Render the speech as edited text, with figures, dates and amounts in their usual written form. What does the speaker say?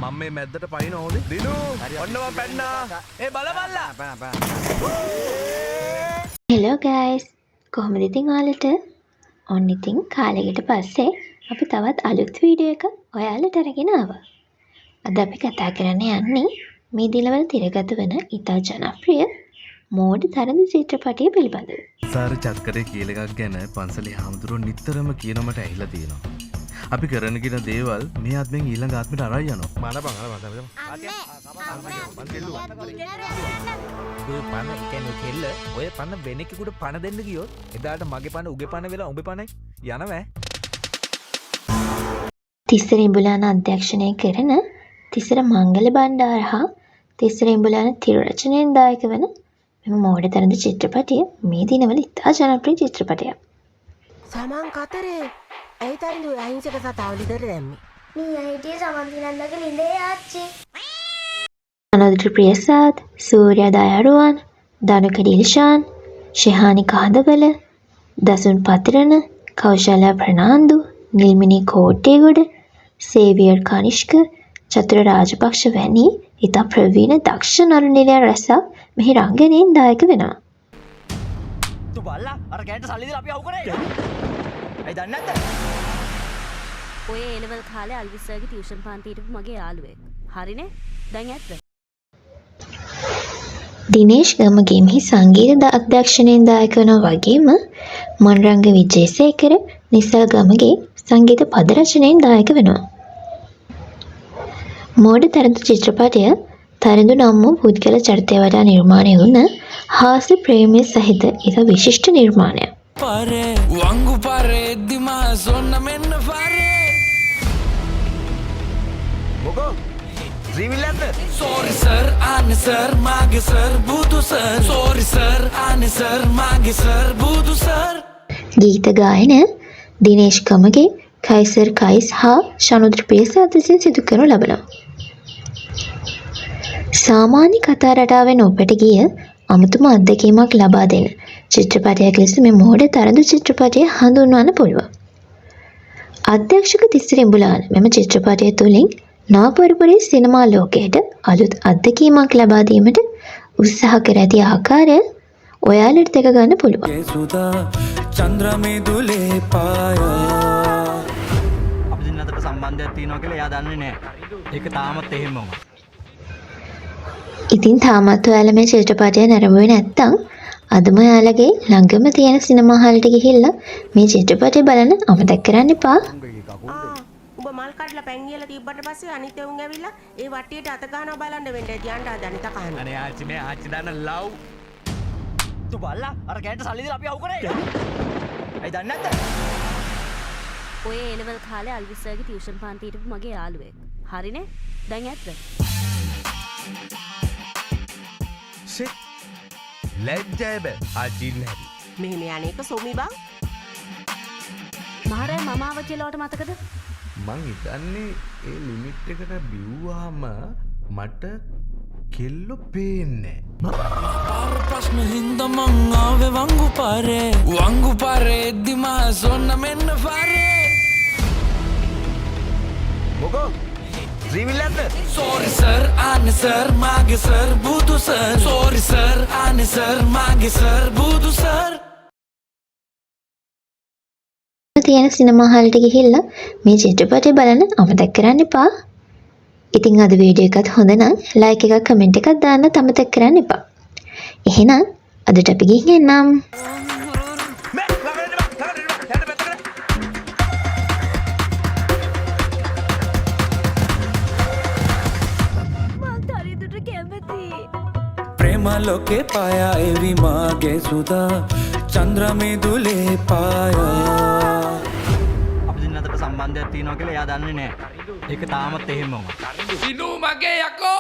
මම මේ මැද්දට පයින්න ඕනේ. දිනු ඔන්න මම පැන්නා. ඒ බලමල්ලා. හෙලෝ ගයිස්, කොහොමද ඉතින් ඔයාලට? ඔන්න ඉතින් කාලෙකට පස්සේ අපි තවත් අලුත් වීඩියෝ එකක් ඔයාලට අරගෙන ආවා. අද අපි කතා කරන්න යන්නේ මේ දිනවල තිරගත වන ඉතා ජනප්‍රිය මෝඩ තරඳ චිත්‍රපටය පිළිබඳව. සාර චක්කරේ කියල එකක් ගැන පන්සලේ හාමුදුරුවෝ නිතරම කියනමට ඇහිලා තියෙනවා. අපි කරන කියන දේවල් මේ ආත්මෙන් ඊළඟ ආත්මෙට අරයි යනවා. ඔය පන කියන්නේ කෙල්ල ඔය පන වෙනෙකුට පන දෙන්න ගියොත් එදාට මගේ පන උගේ පන වෙලා උඹේ පන යනවා. තිස්සර ඉඹුලාන අධ්‍යක්ෂණය කරන තිස්සර මංගල බණ්ඩාර හා තිස්සර ඉඹුලාන තිර රචනයෙන් දායක වන මෙම මෝඩ තරඳ චිත්‍රපටය මේ දිනවල ඉතා ජනප්‍රිය චිත්‍රපටයක්. සමන් කතරේ ඇයි තරිඳු අහිංසක සතාව ලිදර දැම්මේ? මේ අයිටිය සමන්තිනන්දගේ ලිඳේ ආච්චි. අනෝදට ප්‍රියසාද්, සූර්යා දයාරුවන්, ධනුක ඩිල්ෂාන්, ශෙහානි කහදවල, දසුන් පතිරණ, කෞශල්‍යා ප්‍රනාන්දු, නිල්මිනී කෝට්ටේගොඩ, සේවියර් කනිෂ්ක, චතුර රාජපක්ෂ වැනි ඉතා ප්‍රවීණ දක්ෂ නරු නිලයන් රැසක් මෙහි රංගනයෙන් දායක වෙනවා. තුබල්ලා අර කෑන්ට සල්ලි දීලා අපි අවු කරේ. ඇයි දන්නේ නැද්ද? ඔය එලෙවල් කාලේ අල්විස්සගේ ටියුෂන් පාන්තියට මගේ යාළුවෙක්. හරිනේ? දැන් ඇත්ත. දිනේෂ් ගමගේ මෙහි සංගීත අධ්‍යක්ෂණයෙන් දායක වෙනවා වගේම මන්රංග විජේසේකර නිසල් ගමගේ සංගීත පද රචනයෙන් දායක වෙනවා. මෝඩ තරඳු චිත්‍රපටය තරඳු නම් වූ පුද්ගල චරිතය වඩා නිර්මාණය වුණ හාස්‍ය ප්‍රේමය සහිත ඉතා විශිෂ්ට නිර්මාණයක්. Pare, wangu pare, dimas, onna menna pare. මොකෝ? ශ්‍රීවිල්ලන්ද? Sorry sir, ane sir, mage sir, budu sir. Sorry sir, ane sir, mage sir, budu sir. ගීත ගායන දිනේෂ් ගමගේ කයිසර් කයිස් හා ශනුද්‍ර ප්‍රියසාද් විසින් සිදු කරනු ලබනවා. සාමාන්‍ය කතා රටාවෙන් ඔබට ගිය අමුතුම අත්දැකීමක් ලබා දෙන චිත්‍රපටයක් ලෙස මේ මෝඩ තරඳු චිත්‍රපටය හඳුන්වන්න පුළුවන්. අධ්‍යක්ෂක තිස්සර ඉඹුලාන මෙම චිත්‍රපටය තුළින් නාපරිපුරේ සිනමා ලෝකයට අලුත් අත්දැකීමක් ලබා දීමට උත්සාහ කර ඇති ආකාරය ඔයාලට දැක ගන්න පුළුවන්. Kesuda, chandra medule paya. අපි දෙන්න අතර සම්බන්ධයක් තියෙනවා කියලා එයා දන්නේ නැහැ. ඒක තාමත් එහෙමම. ඉතින් තාමත් ඔයාලා මේ චිත්‍රපටය නරඹුවේ නැත්නම් අදම ඔයාලගේ ළඟම තියෙන සිනමා හාලට ගිහිල්ලා මේ චිත්‍රපටය බලන්න අමතක කරන්න එපා. උඹ මල් කඩලා පැන් ගියලා තිබ්බට පස්සේ අනිත් එවුන් ඇවිල්ලා ඒ වට්ටියට අත ගන්නවා බලන්න වෙන්න ඇති යන්න අනිත කහන. අනේ ආච්චි මේ ආච්චි දාන ලව්. තුබල්ලා අර කෑන්ට සල්ලි දීලා අපි අවු කරේ. ඇයි දන්නේ නැද්ද? ඔය එලෙවල් කාලේ අල්විස්සගේ ටියුෂන් පාන්තියට මගේ යාළුවෙක්. හරිනේ? දැන් ඇත්ත. ෂිට්. ලැජ්ජයි බෑ. ආච්චින් නැති. මෙහෙම යන්නේක සොමි බං. මහරය මමාව කියලාට මතකද? මං හිතන්නේ ඒ ලිමිට් එකට බිව්වාම මට කෙල්ලෝ පේන්නේ Paru prashna hinda man aave wangu pare, dimas, onna menna pare. මොකෝ? ශ්‍රීවිල්ලන්ද? Sorry sir, ane sir, mage sir, budu sir. Sorry sir, ane sir, mage sir, budu sir. තියෙන සිනමා හාලට ගිහිල්ලා මේ චිත්‍රපටය බලන්න අමතක කරන්න එපා. ඉතින් අද වීඩියෝ එකත් හොඳ නම් ලයික් එකක් කමෙන්ට් එකක් දාන්න අමතක කරන්න එපා. එහෙනම් අදට අපි ගිහින් එන්නම්. මං තරිඳුට කැමතියි. Prema loke paya evi mage suda, chandra medule paya. අපි දෙන්න අතර සම්බන්ධයක් තියෙනවා කියලා එයා දන්නේ නැහැ. ඒක තාමත් එහෙමම. Sinu mage yako.